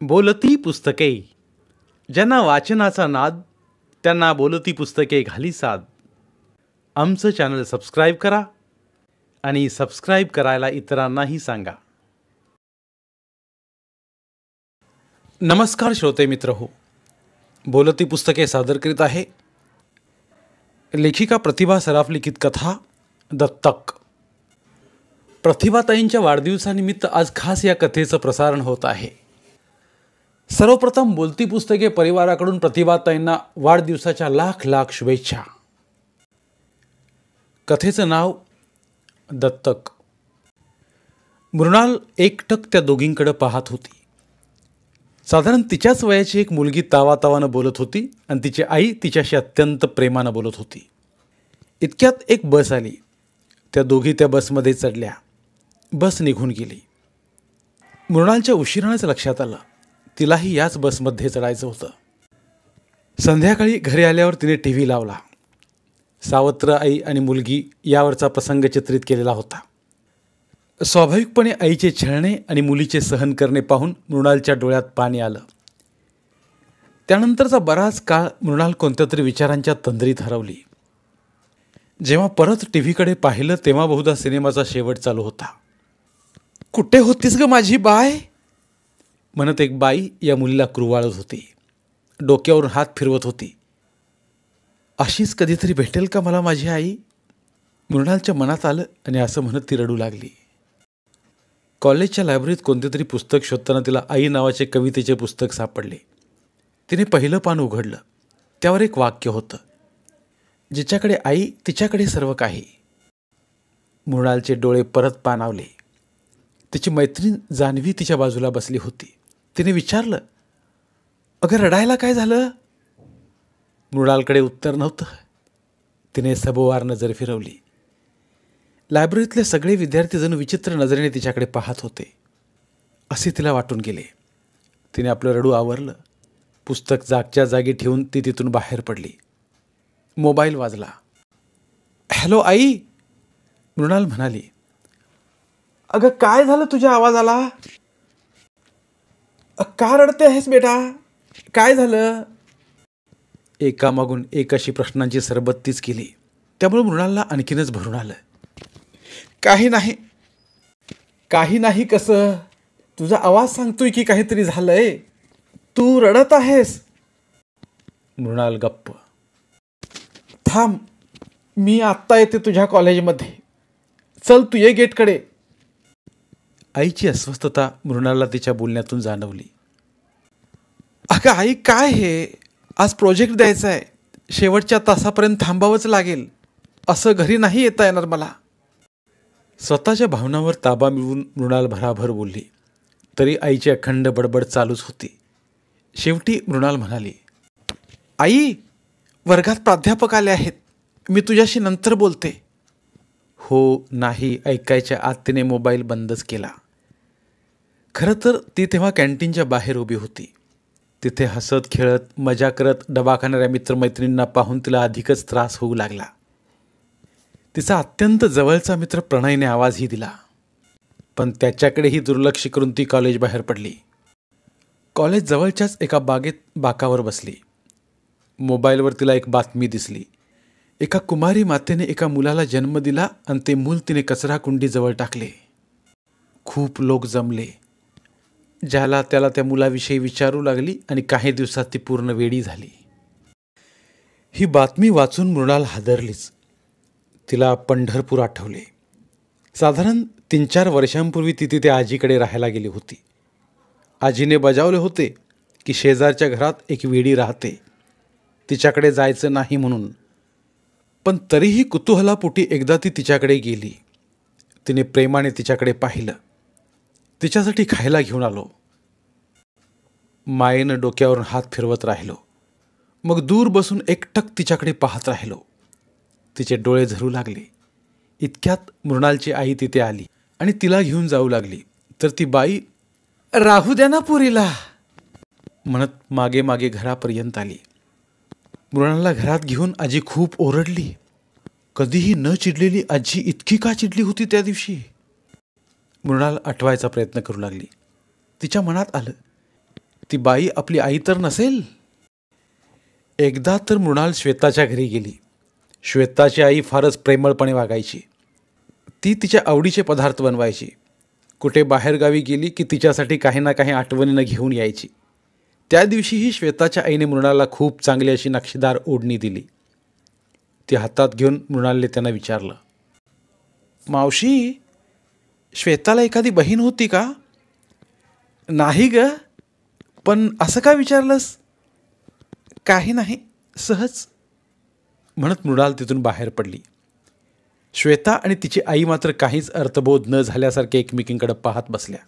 बोलती पुस्तके. ज्यांना वाचनाचा नाद त्यांना बोलती पुस्तके घाली साद. आमचं चॅनल सबस्क्राईब करा आणि सबस्क्राईब करायला इतरांनाही सांगा. नमस्कार श्रोते मित्र हो, बोलती पुस्तके सादर करीत आहे लेखिका प्रतिभा सराफ लिखित कथा दत्तक. प्रतिभाताईंच्या वाढदिवसानिमित्त आज खास या कथेचं प्रसारण होत आहे. सर्वप्रथम बोलती पुस्तके परिवाराकडून प्रतिभाताईंना वाढदिवसाच्या लाख लाख शुभेच्छा. कथेचं नाव दत्तक. मृणाल एकटक त्या दोघींकडे पाहत होती. साधारण तिच्याच वयाची एक मुलगी तावातावानं बोलत होती आणि तिची आई तिच्याशी अत्यंत प्रेमानं बोलत होती. इतक्यात एक बस आली. त्या दोघी त्या बसमध्ये चढल्या. बस निघून गेली. मृणालच्या उशिरानेच लक्षात आलं तिलाही याच बसमध्ये चढायचं होतं. संध्याकाळी घरी आल्यावर तिने TV लावला. सावत्र आई आणि मुलगी यावरचा प्रसंग चित्रित केलेला होता. स्वाभाविकपणे आईचे छळणे आणि मुलीचे सहन करणे पाहून मृणालच्या डोळ्यात पाणी आलं. त्यानंतरचा बराच काळ मृणाल कोणत्या तरी विचारांच्या तंद्रीत हरवली. जेव्हा परत TV पाहिलं तेव्हा बहुधा सिनेमाचा शेवट चालू होता. कुठे होतीस ग माझी बाय, म्हणत एक बाई या मुलीला कुरवाळत होती. डोक्यावरून हात फिरवत होती. अशीच कधीतरी भेटेल का मला माझी आई, मृणालच्या मनात आलं आणि असं म्हणत ती रडू लागली. कॉलेजच्या लायब्ररीत कोणते तरी पुस्तक शोधताना तिला आई नावाचे कवितेचे पुस्तक सापडले. तिने पहिलं पान उघडलं. त्यावर एक वाक्य होतं, जिच्याकडे आई तिच्याकडे सर्व काही. मृणालचे डोळे परत पाणावले. तिची मैत्रीण जान्हवी तिच्या बाजूला बसली होती. तिने विचारलं, अगं रडायला काय झालं. मृणालकडे उत्तर नव्हतं. तिने सभोवार नजर फिरवली. लायब्ररीतले सगळे विद्यार्थी जणू विचित्र नजरेने तिच्याकडे पाहत होते असे तिला वाटून गेले. तिने आपलं रडू आवरलं. पुस्तक जागच्या जागी ठेवून ती तिथून बाहेर पडली. मोबाईल वाजला. हॅलो आई, मृणाल म्हणाली. अगं काय झालं तुझ्या आवाजाला, का रडते आहेस बेटा, काय झालं. एकामागून एक अशी प्रश्नांची सरबत्तीच केली. त्यामुळे मृणालला आणखीनच भरून आलं. काही नाही, काही नाही कसं, तुझा आवाज सांगतोय की काहीतरी झालंय, तू रडत आहेस. मृणाल गप्प. थांब, मी आत्ता येते तुझ्या कॉलेजमध्ये, चल तू ये गेटकडे. आईची अस्वस्थता मृणालला तिच्या बोलण्यातून जाणवली. अगं आई काय हे, आज प्रोजेक्ट द्यायचा आहे, शेवटच्या तासापर्यंत थांबावंच लागेल, असं घरी नाही येता येणार मला. स्वतःच्या भावनांवर ताबा मिळवून मृणाल भराभर बोलली. तरी आईची अखंड बडबड चालूच होती. शेवटी मृणाल म्हणाली, आई वर्गात प्राध्यापक आले आहेत, मी तुझ्याशी नंतर बोलते. हो नाही ऐकायच्या आत तिने मोबाईल बंदच केला. खरं तर ती तेव्हा कॅन्टीनच्या बाहेर उभी होती. तिथे हसत खेळत मजा करत डबा खाणाऱ्या मित्रमैत्रिणींना पाहून तिला अधिकच त्रास होऊ लागला. तिचा अत्यंत जवळचा मित्र प्रणयने आवाजही दिला, पण त्याच्याकडेही दुर्लक्ष करून ती कॉलेज बाहेर पडली. कॉलेज जवळच्याच एका बाकावर बसली. मोबाईलवर तिला एक बातमी दिसली. एका कुमारी मातेने एका मुलाला जन्म दिला आणि ते मूल तिने कचरा कुंडीजवळ टाकले. खूप लोक जमले. ज्याला त्याला त्या मुलाविषयी विचारू लागली आणि काही दिवसात ती पूर्ण वेडी झाली. ही बातमी वाचून मृणाल हादरलीच. तिला पंढरपूर आठवले. साधारण 3-4 वर्षांपूर्वी ती तिथे आजीकडे राहायला गेली होती. आजीने बजावले होते की शेजारच्या घरात एक वेडी राहते, तिच्याकडे जायचं नाही म्हणून. पण तरीही कुतूहलापोटी एकदा ती तिच्याकडे गेली. तिने प्रेमाने तिच्याकडे पाहिलं. तिच्यासाठी खायला घेऊन आलो. मायेनं डोक्यावरून हात फिरवत राहिलो. मग दूर बसून एकटक तिच्याकडे पाहत राहिलो. तिचे डोळे झरू लागले. इतक्यात मृणालची आई तिथे आली आणि तिला घेऊन जाऊ लागली. तर ती बाई राहू द्या ना पुरीला म्हणत मागे मागे घरापर्यंत आली. मृणालला घरात घेऊन आजी खूप ओरडली. कधीही न चिडलेली आजी इतकी का चिडली होती त्या दिवशी. मृणाल आठवायचा प्रयत्न करू लागली. तिच्या मनात आलं ती बाई आपली आई तर नसेल? एकदा तर मृणाल श्वेताच्या घरी गेली. श्वेताची आई फारच प्रेमळपणे वागायची. ती तिच्या आवडीचे पदार्थ बनवायची. कुठे बाहेरगावी गेली की तिच्यासाठी काही ना काही आठवणीनं घेऊन यायची. त्या दिवशीही श्वेताच्या आईने मृणालला खूप चांगली अशी नक्षीदार ओढणी दिली. ती हातात घेऊन मृणालने त्यांना विचारलं, मावशी, श्वेताला एखादी बहीण होती का? नाही ग, पण असं का विचारलंस? काही नाही, सहज, म्हणत मृणाल तिथून बाहेर पडली. श्वेता आणि तिची आई मात्र काहीच अर्थबोध न झाल्यासारखे एकमेकींकडे पाहत बसल्या.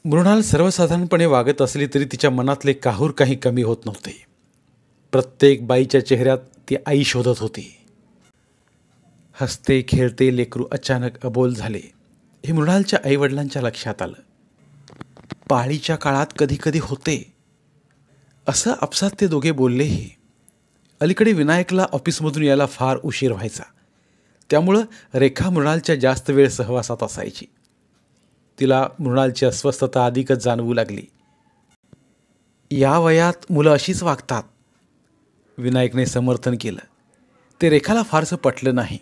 मृणाल सर्वसाधारणपणे वागत असली तरी तिच्या मनातले काहूर काही कमी होत नव्हते. प्रत्येक बाईच्या चेहऱ्यात ती आई शोधत होती. हसते खेळते लेकरू अचानक अबोल झाले हे मृणालच्या आईवडिलांच्या लक्षात आलं. पाळीच्या काळात कधी कधी होते असं आपसात ते दोघे बोललेही. अलीकडे विनायकला ऑफिसमधून यायला फार उशीर व्हायचा. त्यामुळं रेखा मृणालच्या जास्त वेळ सहवासात असायची. तिला मृणालची अस्वस्थता अधिकच जाणवू लागली. या वयात मुलं अशीच वागतात, विनायकने समर्थन केलं. ते रेखाला फारसं पटलं नाही.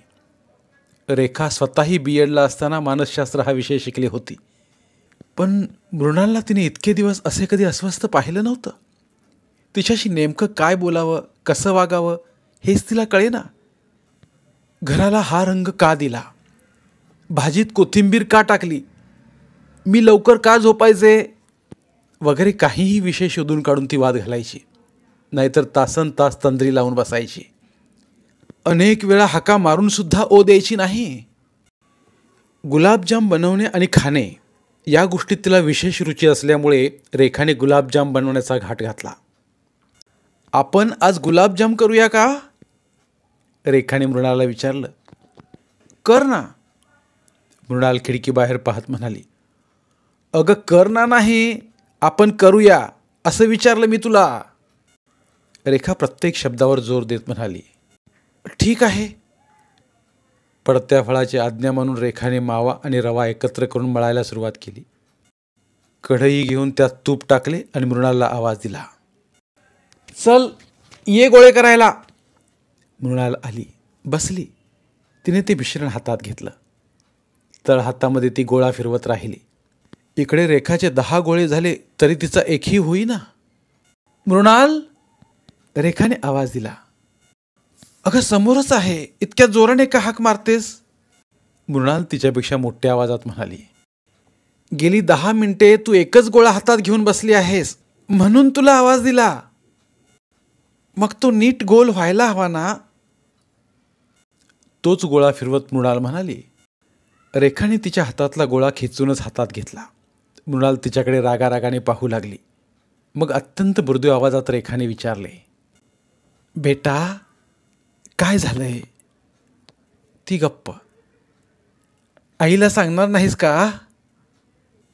रेखा स्वतःही BEdला असताना मानसशास्त्र हा विषय शिकली होती. पण मृणालला तिने इतके दिवस असे कधी अस्वस्थ पाहिलं नव्हतं. तिच्याशी नेमकं काय बोलावं, कसं वागावं हेच तिला कळेना. घराला हा रंग का दिला, भाजीत कोथिंबीर का टाकली, मी लवकर का झोपायचे वगैरे काहीही विषय शोधून काढून ती वाद घालायची. नाहीतर तासन तास तंद्री लावून बसायची. अनेक वेळा हाका मारून सुद्धा ओ द्यायची नाही. गुलाबजाम बनवणे आणि खाणे या गोष्टीत तिला विशेष रुची असल्यामुळे रेखाने गुलाबजाम बनवण्याचा घाट घातला. आपण आज गुलाबजाम करूया का, रेखाने मृणालला विचारलं. कर ना, मृणाल खिडकीबाहेर पाहत म्हणाली. अगं कर ना नाही, आपण करूया असं विचारलं मी तुला. रेखा प्रत्येक शब्दावर जोर देत म्हणाली. ठीक आहे. पडत्या फळाची आज्ञा म्हणून रेखाने मावा आणि रवा एकत्र करून मळायला सुरुवात केली. कढई घेऊन त्यात तूप टाकले आणि मृणालला आवाज दिला. चल ये गोळे करायला. मृणाल आली, बसली. तिने ते मिश्रण हातात घेतलं. तळ हातामध्ये ती गोळा फिरवत राहिली. इकडे रेखाचे 10 गोळे झाले तरी तिचा एकही होईना. मृणाल, रेखाने आवाज दिला. अगं समोरच आहे, इतक्या जोराने का हाक मारतेस, मृणाल तिच्यापेक्षा मोठ्या आवाजात म्हणाली. गेली 10 मिनिटे तू एकच गोळा हातात घेऊन बसली आहेस म्हणून तुला आवाज दिला. मग तो नीट गोल व्हायला हवा ना. तोच गोळा फिरवत मृणाल म्हणाली. रेखाने तिच्या हातातला गोळा खेचूनच हातात घेतला. मृणाल तिच्याकडे रागारागाने पाहू लागली. मग अत्यंत मृदू आवाजात रेखाने विचारले. बेटा, काय झालंय? ती गप्प. आईला सांगणार नाहीस का?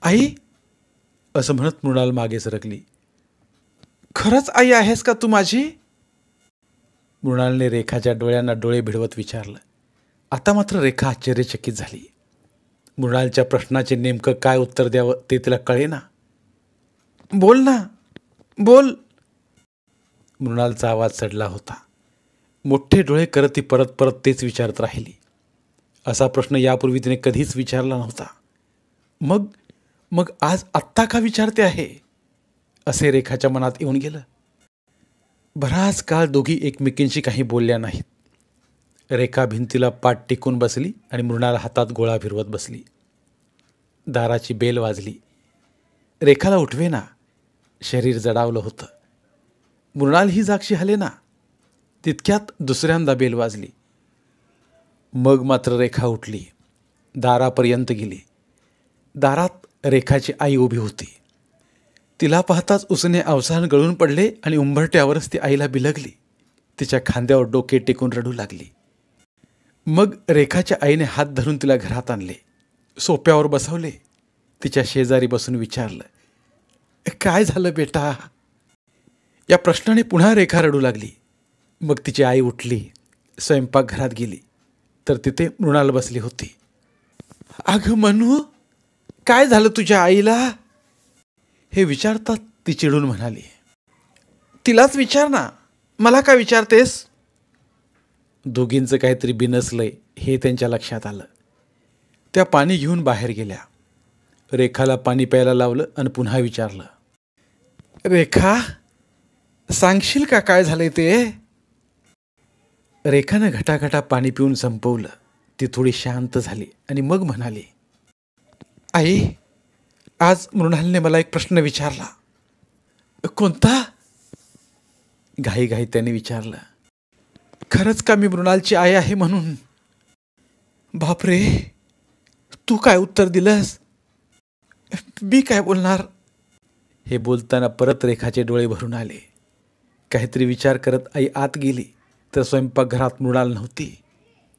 आई, असं म्हणत मृणाल मागे सरकली. खरंच आई आहेस का तू माझी? मृणालने रेखाच्या डोळ्यांना डोळे भिडवत विचारलं. आता मात्र रेखा आश्चर्यचकित झाली. मृणालच्या प्रश्नाचे नेमकं काय उत्तर द्यावं ते तिला कळेना. बोल ना, बोल. मृणालचा आवाज चढला होता. मोठे डोळे करत ती परत परत तेच विचारत राहिली. असा प्रश्न यापूर्वी तिने कधीच विचारला नव्हता. मग आज आत्ता का विचारते आहे असे रेखाच्या मनात येऊन गेलं. बराच काळ दोघी एकमेकींशी काही बोलल्या नाहीत. रेखा भिंतीला पाठ टेकून बसली आणि मृणाल हातात गोळा फिरवत बसली. दाराची बेल वाजली. रेखाला उठवेना, शरीर जडावलं होतं. मृणाल ही जागशी हलेना. तितक्यात दुसऱ्यांदा बेल वाजली. मग मात्र रेखा उठली, दारापर्यंत गेली. दारात रेखाची आई उभी होती. तिला पाहताच उसने अवसान गळून पडले आणि उंबरट्यावरच ती आईला बिलगली. तिच्या खांद्यावर डोके टेकून रडू लागली. मग रेखाच्या आईने हात धरून तिला घरात आणले, सोप्यावर बसवले. तिच्या शेजारी बसून विचारलं, काय झालं बेटा? या प्रश्नाने पुन्हा रेखा रडू लागली. मग तिची आई उठली, स्वयंपाकघरात गेली तर तिथे मृणाल बसली होती. अगं मनू, काय झालं तुझ्या आईला? हे विचारतात ती चिडून म्हणाली, तिलाच विचार ना, मला का विचारतेस? दोघींचं काहीतरी बिनसलंय हे त्यांच्या लक्षात आलं. त्या पाणी घेऊन बाहेर गेल्या. रेखाला पाणी प्यायला लावलं आणि पुन्हा विचारलं, रेखा, सांगशील का काय झालंय ते? रेखानं घटाघटा पाणी पिऊन संपवलं. ती थोडी शांत झाली आणि मग म्हणाली, आई, आज मृणालने मला एक प्रश्न विचारला. कोणता? घाईघाई त्याने विचारलं. खरंच का मी मृणालची आई आहे म्हणून? बापरे, तू काय उत्तर दिलंस? मी काय बोलणार? हे बोलताना परत रेखाचे डोळे भरून आले. काहीतरी विचार करत आई आत गेली तर स्वयंपाकघरात मृणाल नव्हती.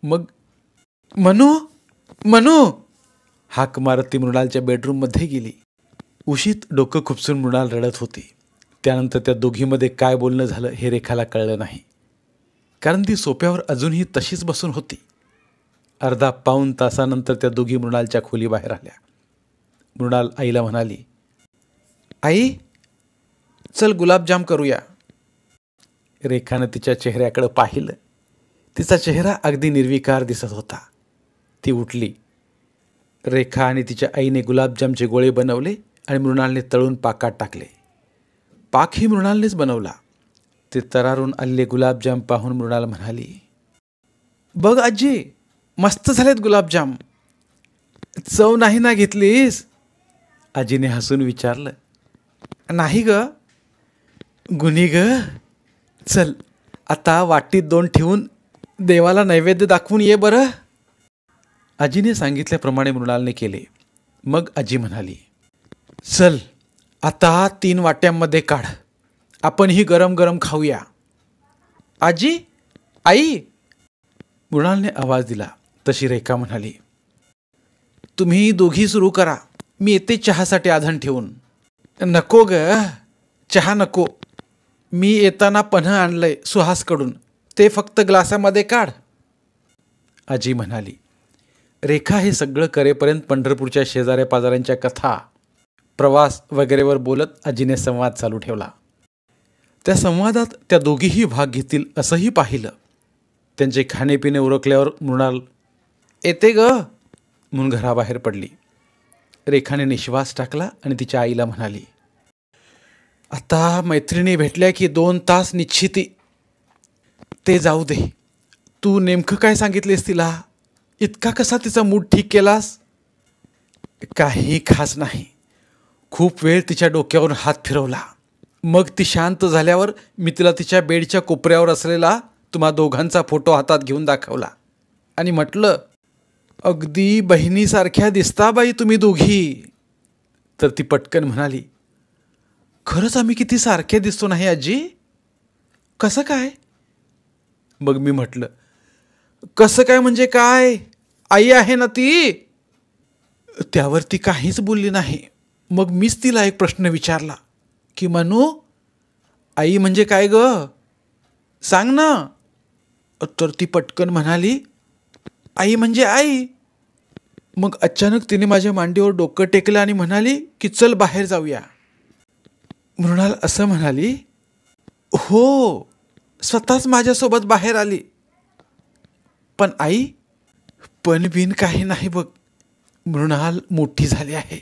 मग मनू, मनू हाक मारत ती मृणालच्या बेडरूममध्ये गेली. उशीत डोकं खुपसून मृणाल रडत होती. त्यानंतर त्या दोघीमध्ये काय बोलणं झालं हे रेखाला कळलं नाही, कारण ती सोप्यावर अजूनही तशीच बसून होती. अर्धा पाऊण तासानंतर त्या दोघी मृणालच्या खोलीबाहेर आल्या. मृणाल आईला म्हणाली, आई, चल गुलाबजाम करूया. रेखानं तिच्या चेहऱ्याकडं पाहिलं. तिचा चेहरा अगदी निर्विकार दिसत होता. ती उठली. रेखा आणि तिच्या आईने गुलाबजामचे गोळे बनवले आणि मृणालने तळून पाकात टाकले. पाकही मृणालनेच बनवला. ते तरारून आलेले गुलाबजाम पाहून मृणाल म्हणाली, बघ आजी, मस्त झालेत गुलाबजाम. चव नाही ना घेतलीस? आजीने हसून विचारलं. नाही ग, गुन्ही ग. चल, आता वाटीत 2 ठेवून देवाला नैवेद्य दाखवून ये बरं. आजीने सांगितल्याप्रमाणे मृणालने केले. मग आजी म्हणाली, चल, आता 3 वाट्यांमध्ये काढ. आपणही गरम गरम खाऊया. आजी, आई, मृणालने आवाज दिला. तशी रेखा म्हणाली, तुम्ही दोघी सुरू करा, मी येते चहासाठी आधण ठेवून. नको ग, चहा नको. मी येताना पन्ह आणलंय सुहासकडून, ते फक्त ग्लासामध्ये काढ. आजी म्हणाली. रेखा हे सगळं करेपर्यंत पंढरपूरच्या शेजाऱ्या पाजाऱ्यांच्या कथा, प्रवास वगैरेवर बोलत आजीने संवाद चालू ठेवला. त्या संवादात त्या दोघीही भाग घेतील असंही पाहिलं. त्यांचे खाणेपिणे उरकल्यावर मृणाल येते ग म्हणून घराबाहेर पडली. रेखाने निश्वास टाकला आणि तिच्या आईला म्हणाली, आता मैत्रिणी भेटल्या की 2 तास निश्चिती. ते जाऊ दे, तू नेमकं काय सांगितलेस तिला? इतका कसा तिचा मूड ठीक केलास? काही खास नाही. खूप वेळ तिच्या डोक्यावरून हात फिरवला. मग ती शांत झाल्यावर मी तिला तिच्या बेडच्या कोपऱ्यावर असलेला तुम्हा दोघांचा फोटो हातात घेऊन दाखवला आणि म्हटलं, अगदी बहिणीसारख्या दिसता बाई तुम्ही दोघी. तर ती पटकन म्हणाली, खरंच आम्ही किती सारखे दिसतो नाही आजी? कसं काय? मग मी म्हटलं, कसं काय म्हणजे काय? आई आहे ना ती. त्यावर ती काहीच बोलली नाही. मग मीच तिला एक प्रश्न विचारला की, मनू, आई म्हणजे काय ग? सांग ना. तर ती पटकन म्हणाली, आई म्हणजे आई. मग अचानक तिने माझ्या मांडीवर डोकं टेकलं आणि म्हणाली की चल बाहेर जाऊया. मृणाल असं म्हणाली, हो, स्वतःच माझ्यासोबत बाहेर आली. पण आई, पण बिन काही नाही बघ. मृणाल मोठी झाली आहे.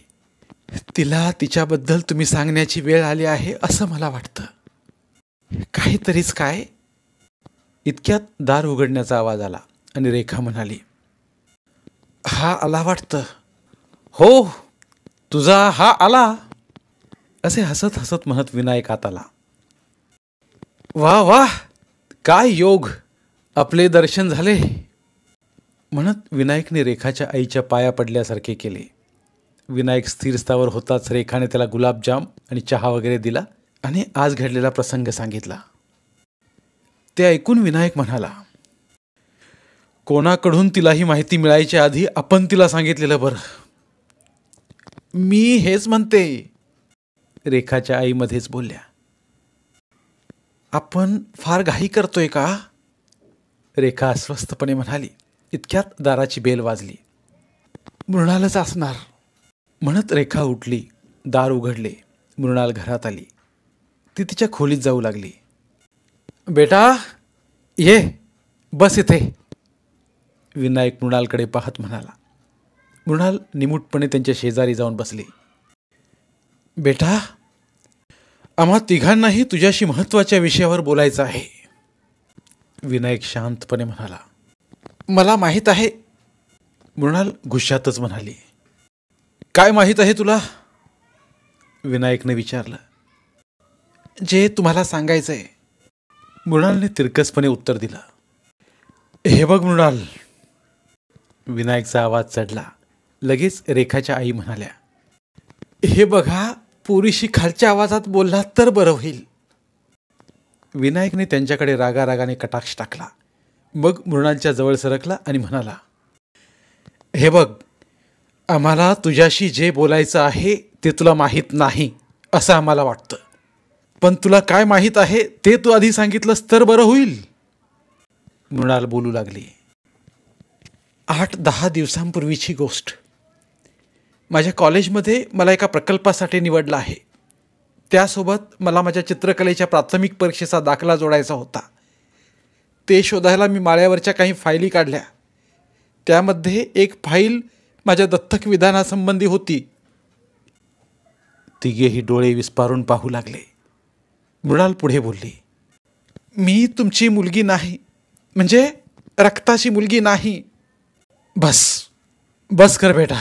तिला तिच्याबद्दल तुम्ही सांगण्याची वेळ आली आहे असं मला वाटतं. काहीतरीच काय? इतक्यात दार उघडण्याचा आवाज आला आणि रेखा म्हणाली, हा आला वाटतं. हो, तुझा हा आला. असे हसत हसत म्हणत विनायक आत आला. वा वा, काय योग, आपले दर्शन झाले म्हणत विनायकने रेखाच्या आईच्या पाया पडल्यासारखे केले. विनायक स्थिर स्थावर होताच रेखाने त्याला गुलाबजाम आणि चहा वगैरे दिला आणि आज घडलेला प्रसंग सांगितला. ते ऐकून विनायक म्हणाला, कोणाकडून तिला ही माहिती मिळायच्या आधी आपण तिला सांगितलेलं बरं. मी हेच म्हणते, रेखाच्या आईमध्येच बोलल्या. आपण फार घाई करतोय का? रेखा अस्वस्थपणे म्हणाली. इतक्यात दाराची बेल वाजली. मृणालच असणार म्हणत रेखा उठली. दार उघडले. मृणाल घरात आली. ती तिच्या खोलीत जाऊ लागली. बेटा ये, बस इथे, विनायक मृणालकडे पाहत म्हणाला. मृणाल निमूटपणे त्यांच्या शेजारी जाऊन बसली. बेटा, आम्हा तिघांनाही तुझ्याशी महत्त्वाच्या विषयावर बोलायचं आहे, विनायक शांतपणे म्हणाला. मला माहीत आहे, मृणाल गुस्सातच म्हणाली. काय माहीत आहे तुला, विनायकने विचारलं. जे तुम्हाला सांगायचंय, मृणालने तिरकसपणे उत्तर दिलं. हे बघ मृणाल, विनायकचा आवाज चढला. लगेच रेखाच्या आई म्हणाल्या. हे बघा, पोरीशी खालच्या आवाजात बोललात तर बरं होईल. विनायकने त्यांच्याकडे रागारागाने कटाक्ष टाकला. मग मृणालच्या जवळ सरकला आणि म्हणाला. हे बघ, आम्हाला तुझ्याशी जे बोलायचं आहे ते तुला माहीत नाही असं आम्हाला वाटतं, पण तुला काय माहीत आहे ते तू आधी सांगितलंस तर बरं होईल, मृणाल बोलू लागली. 8-10 दिवसांपूर्वीची गोष्ट. माझ्या कॉलेजमध्ये मला एका प्रकल्पासाठी निवडलं आहे. त्यासोबत मला माझ्या चित्रकलेच्या प्राथमिक परीक्षेचा दाखला जोडायचा होता. ते शोधायला मी माळ्यावरच्या काही फायली काढल्या. त्यामध्ये एक फाईल माझ्या दत्तक विधानासंबंधी होती. तिघेही डोळे विस्पारून पाहू लागले. मृणाल पुढे बोलली. मी तुमची मुलगी नाही, म्हणजे रक्ताची मुलगी नाही. बस कर बेटा,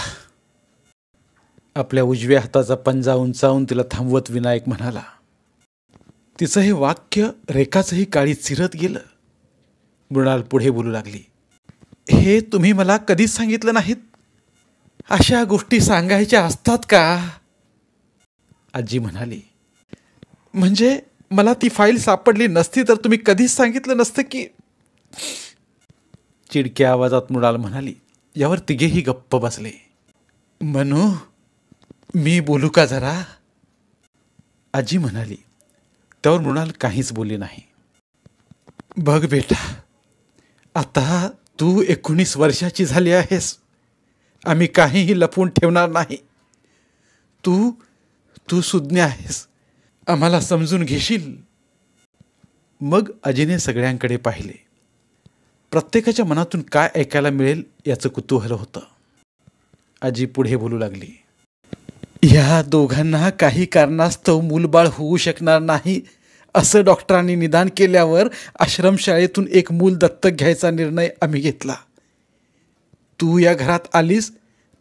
आपल्या उजव्या हाताचा पंजा उंचावून तिला थांबवत विनायक म्हणाला. तिचं हे वाक्य रेखाचंही काळी चिरत गेलं. मृणाल पुढे बोलू लागली. हे तुम्ही मला कधीच सांगितलं नाहीत. अशा गोष्टी सांगायच्या असतात का, आजी म्हणाली. म्हणजे मला ती फाईल सापडली नसती तर तुम्ही कधीच सांगितलं नसतं की, चिडक्या आवाजात मृणाल म्हणाली. यावर तिघेही गप्प बसले. मनू, मी बोलू का जरा, आजी म्हणाली. त्यावर मृणाल काहीच बोलली नाही. बघ बेटा, आता तू 19 वर्षाची झाली आहेस. आम्ही काहीही लपवून ठेवणार नाही. तू सुज्ञ आहेस, आम्हाला समजून घेशील. मग आजीने सगळ्यांकडे पाहिले. प्रत्येकाच्या मनातून काय ऐकायला मिळेल याचं कुतूहल होतं. आजी पुढे बोलू लागली. या दोघांना काही कारणास्तव मूलबाळ होऊ शकणार नाही असं डॉक्टरांनी निदान केल्यावर आश्रमशाळेतून एक मूल दत्तक घ्यायचा निर्णय आम्ही घेतला. तू या घरात आलीस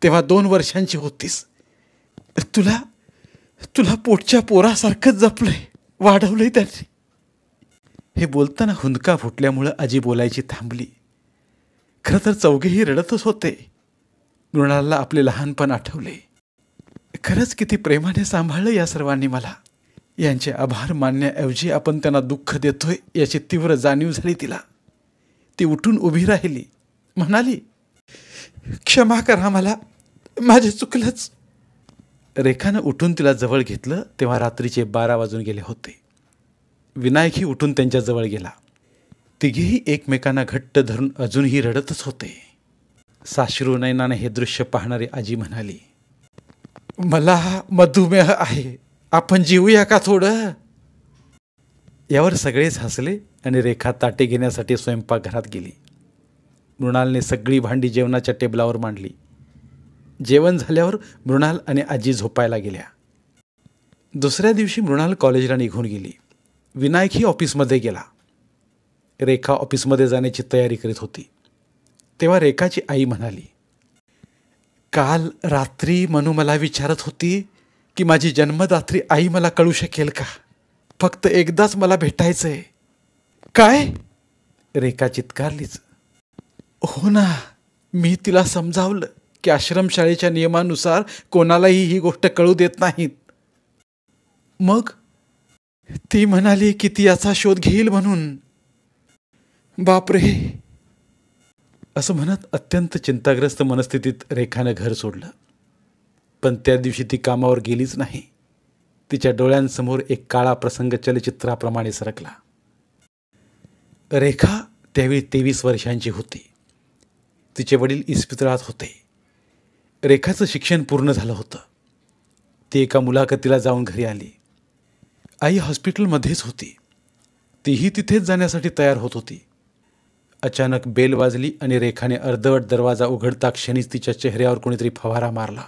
तेव्हा 2 वर्षांची होतीस. तुला पोटच्या पोरासारखंच जपलंय, वाढवलंय त्यांनी. हे बोलताना हुंदका फुटल्यामुळं आजी बोलायची थांबली. खरं तर चौघेही रडतच होते. मृणालला आपले लहानपण आठवले. खरंच किती प्रेमाने सांभाळलं या सर्वांनी मला. यांचे आभार मानण्याऐवजी आपण त्यांना दुःख देतोय याची तीव्र जाणीव झाली तिला. ती उठून उभी राहिली, म्हणाली. क्षमा करा मला, माझे चुकलंच. रेखानं उठून तिला जवळ घेतलं तेव्हा रात्रीचे 12 वाजून गेले होते. विनायकही उठून त्यांच्याजवळ गेला. तिघेही एकमेकांना घट्ट धरून अजूनही रडतच होते. साश्रू नयनाने हे दृश्य पाहणारी आजी म्हणाली. मला मधुमेह आहे, आपण जीवूया का थोडं. यावर सगळेच हसले आणि रेखा ताटे घेण्यासाठी स्वयंपाकघरात गेली. मृणालने सगळी भांडी जेवणाच्या टेबलावर मांडली. जेवण झाल्यावर मृणाल आणि आजी झोपायला गेल्या. दुसऱ्या दिवशी मृणाल कॉलेजला निघून गेली. विनायकही ऑफिसमध्ये गेला. रेखा ऑफिसमध्ये जाण्याची तयारी करीत होती. तेव्हा रेखाची आई म्हणाली. काल रात्री मनू मला विचारत होती की माझी जन्मदात्री आई मला कळू शकेल का, फक्त एकदाच मला भेटायचंय. काय, रेखा चित्कारलीच. हो ना, मी तिला समजावलं की आश्रमशाळेच्या नियमानुसार कोणालाही ही गोष्ट कळू देत नाहीत. मग ती म्हणाली की ती याचा शोध घेईल म्हणून. बापरे, असं म्हणत अत्यंत चिंताग्रस्त मनस्थितीत रेखानं घर सोडलं. पण त्या दिवशी ती कामावर गेलीच नाही. तिच्या डोळ्यांसमोर एक काळा प्रसंग चलचित्राप्रमाणे सरकला. रेखा त्यावेळी 23 वर्षांची होती. तिचे वडील इस्पितळात होते. रेखाचं शिक्षण पूर्ण झालं होतं. ती एका मुलाखतीला जाऊन घरी आली. आई हॉस्पिटलमध्येच होती. तीही तिथेच जाण्यासाठी तयार होत होती. अचानक बेल वाजली आणि रेखाने अर्धवट दरवाजा उघडता क्षणीच तिच्या चेहऱ्यावर कोणीतरी फवारा मारला.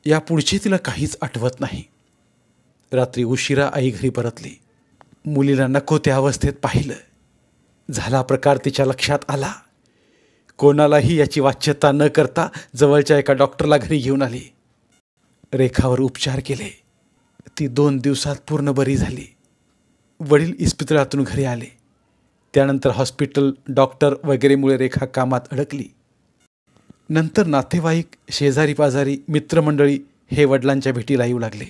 यापुढचे तिला काहीच आठवत नाही. रात्री उशिरा आई घरी परतली. मुलीला नको त्या अवस्थेत पाहिलं. झाला प्रकार तिच्या लक्षात आला. कोणालाही याची वाच्यता न करता जवळच्या एका डॉक्टरला घरी घेऊन आली. रेखावर उपचार केले. ती 2 दिवसात पूर्ण बरी झाली. वडील इस्पितळातून घरी आले. त्यानंतर हॉस्पिटल, डॉक्टर वगैरेमुळे रेखा कामात अडकली. नंतर नातेवाईक, शेजारी पाजारी, मित्रमंडळी हे वडिलांच्या भेटीला येऊ लागले.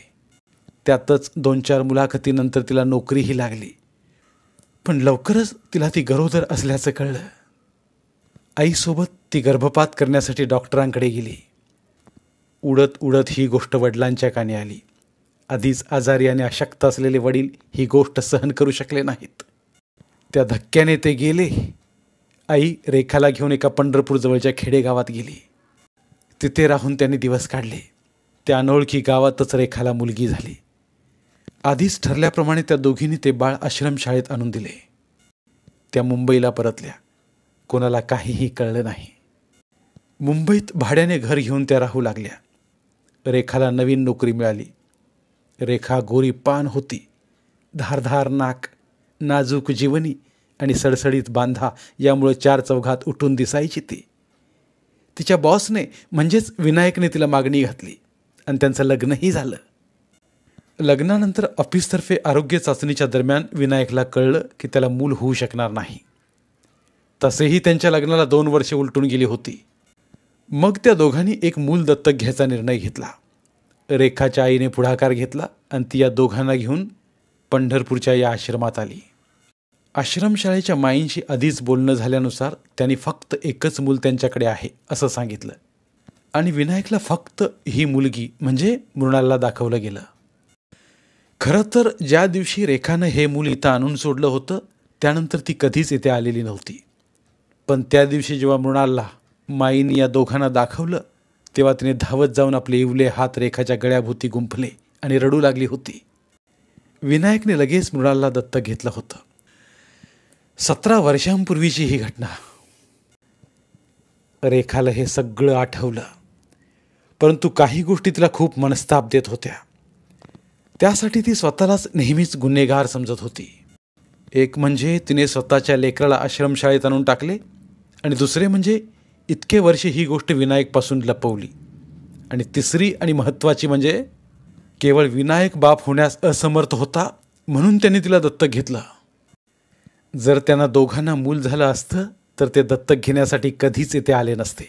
त्यातच 2-4 मुलाखतीनंतर तिला नोकरीही लागली. पण लवकरच तिला ती गरोदर असल्याचं कळलं. आईसोबत ती गर्भपात करण्यासाठी डॉक्टरांकडे गेली. उडत उडत ही गोष्ट वडिलांच्या कानी आली. आधीच आजारी आणि अशक्त असलेले वडील ही गोष्ट सहन करू शकले नाहीत. त्या धक्क्याने ते गेले. आई रेखाला घेऊन एका पंढरपूर जवळच्या खेडेगावात गेली. तिथे राहून त्यांनी दिवस काढले. त्या अनोळखी गावातच रेखाला मुलगी झाली. आधीच ठरल्याप्रमाणे त्या दोघींनी ते बाळ आश्रमशाळेत आणून दिले. त्या मुंबईला परतल्या. कोणाला काहीही कळलं नाही. मुंबईत भाड्याने घर घेऊन त्या राहू लागल्या. रेखाला नवीन नोकरी मिळाली. रेखा गोरी पान होती. धारधार नाक, नाजूक जीवनी आणि सडसडीत बांधा यामुळे 4 चौघात उठून दिसायची ती. तिच्या बॉसने म्हणजेच विनायकने तिला मागणी घातली आणि त्यांचं लग्नही झालं. लग्नानंतर ऑफिसतर्फे आरोग्य चाचणीच्या दरम्यान विनायकला कळलं की त्याला मूल होऊ शकणार नाही. तसेही त्यांच्या लग्नाला 2 वर्षे उलटून गेली होती. मग त्या दोघांनी एक मूल दत्तक घ्यायचा निर्णय घेतला. रेखाच्या आईने पुढाकार घेतला आणि ती या दोघांना घेऊन पंढरपूरच्या या आश्रमात आली. आश्रमशाळेच्या माईंशी आधीच बोलणं झाल्यानुसार त्यांनी फक्त एकच मूल त्यांच्याकडे आहे असं सांगितलं आणि विनायकला फक्त ही मुलगी म्हणजे मृणालला दाखवलं गेलं. खरं तर ज्या दिवशी रेखानं हे मूल इथं आणून सोडलं होतं त्यानंतर ती कधीच इथे आलेली नव्हती. पण त्या दिवशी जेव्हा मृणालला माईंनी या दोघांना दाखवलं तेव्हा तिने धावत जाऊन आपले इवले हात रेखाच्या गळ्याभोवती गुंफले आणि रडू लागली होती. विनायकने लगेच मृणालला दत्तक घेतलं होतं. 17 वर्षांपूर्वीची ही घटना. रेखाला हे सगळं आठवलं. परंतु काही गोष्टी तिला खूप मनस्ताप देत होत्या. त्यासाठी ती स्वतःलाच नेहमीच गुन्हेगार समजत होती. एक म्हणजे तिने स्वतःच्या लेकराला आश्रमशाळेत आणून टाकले आणि दुसरे म्हणजे इतके वर्षे ही गोष्ट विनायकपासून लपवली. आणि तिसरी आणि महत्त्वाची म्हणजे केवळ विनायक बाप होण्यास असमर्थ होता म्हणून त्यांनी तिला दत्तक घेतलं. जर त्यांना दोघांना मूल झालं असतं तर ते दत्तक घेण्यासाठी कधीच येथे आले नसते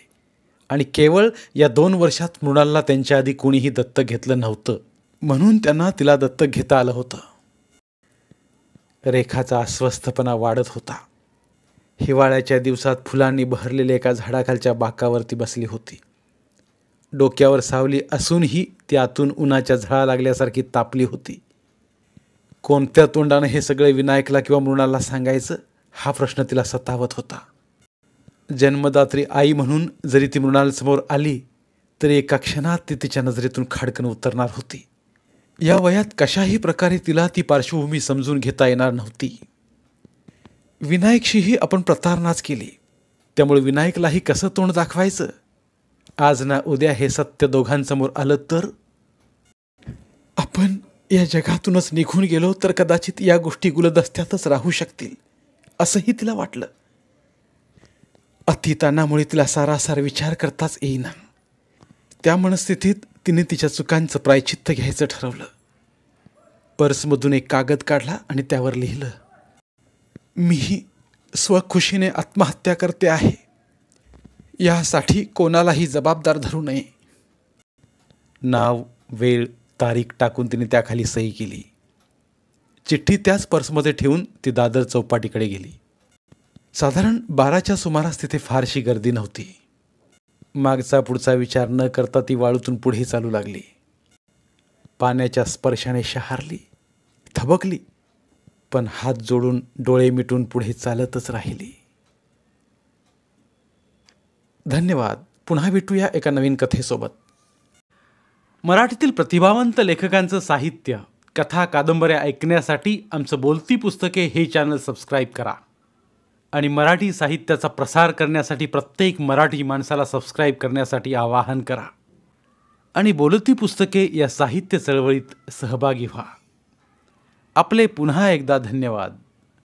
आणि केवळ या 2 वर्षात मृणालला त्यांच्या आधी कोणीही दत्तक घेतलं नव्हतं म्हणून त्यांना तिला दत्तक घेता आलं होतं. रेखाचा अस्वस्थपणा वाढत होता. हिवाळ्याच्या दिवसात फुलांनी बहरलेल्या एका झाडाखालच्या बाकावरती बसली होती. डोक्यावर सावली असूनही ती आतून उन्हाच्या झळा लागल्यासारखी तापली होती. कोणत्या तोंडानं हे सगळे विनायकला किंवा मृणालला सांगायचं हा प्रश्न तिला सतावत होता. जन्मदात्री आई म्हणून जरी ती मृणालसमोर आली तरी एका क्षणात ती तिच्या नजरेतून खाडकन उतरणार होती. या वयात कशाही प्रकारे तिला ती पार्श्वभूमी समजून घेता येणार नव्हती. विनायकशीही आपण प्रतारणाच केली त्यामुळे विनायकलाही कसं तोंड दाखवायचं. आज ना उद्या हे सत्य दोघांसमोर आलं तर आपण या जगातूनच निघून गेलो तर कदाचित या गोष्टी गुलदस्त्यातच राहू शकतील असंही तिला वाटलं. अतिताणामुळे तिला सारासार विचार करताच येईना. त्या मनस्थितीत तिने तिच्या चुकांचं प्रायश्चित्त घ्यायचं ठरवलं. पर्समधून एक कागद काढला आणि त्यावर लिहिलं, मीही स्वखुशीने आत्महत्या करते आहे. यासाठी कोणालाही जबाबदार धरू नये. नाव, वेळ, तारीख टाकून तिने त्याखाली सही केली. चिठ्ठी त्याच पर्समध्ये ठेवून ती दादर चौपाटीकडे गेली. साधारण 12च्या सुमारास तिथे फारशी गर्दी नव्हती. मागचा पुढचा विचार न करता ती वाळूतून पुढे चालू लागली. पाण्याच्या स्पर्शाने शहारली, थबकली, पण हात जोडून डोळे मिटून पुढे चालतच राहिली. धन्यवाद. पुन्हा भेटूया एका नवीन कथेसोबत. मराठीतील प्रतिभावंत लेखकांचं साहित्य कथा कादंबऱ्या ऐकण्यासाठी आमचं बोलती पुस्तके हे चॅनल सबस्क्राईब करा आणि मराठी साहित्याचा प्रसार करण्यासाठी प्रत्येक मराठी माणसाला सबस्क्राईब करण्यासाठी आवाहन करा आणि बोलती पुस्तके या साहित्य चळवळीत सहभागी व्हा. आपले पुन्हा एकदा धन्यवाद.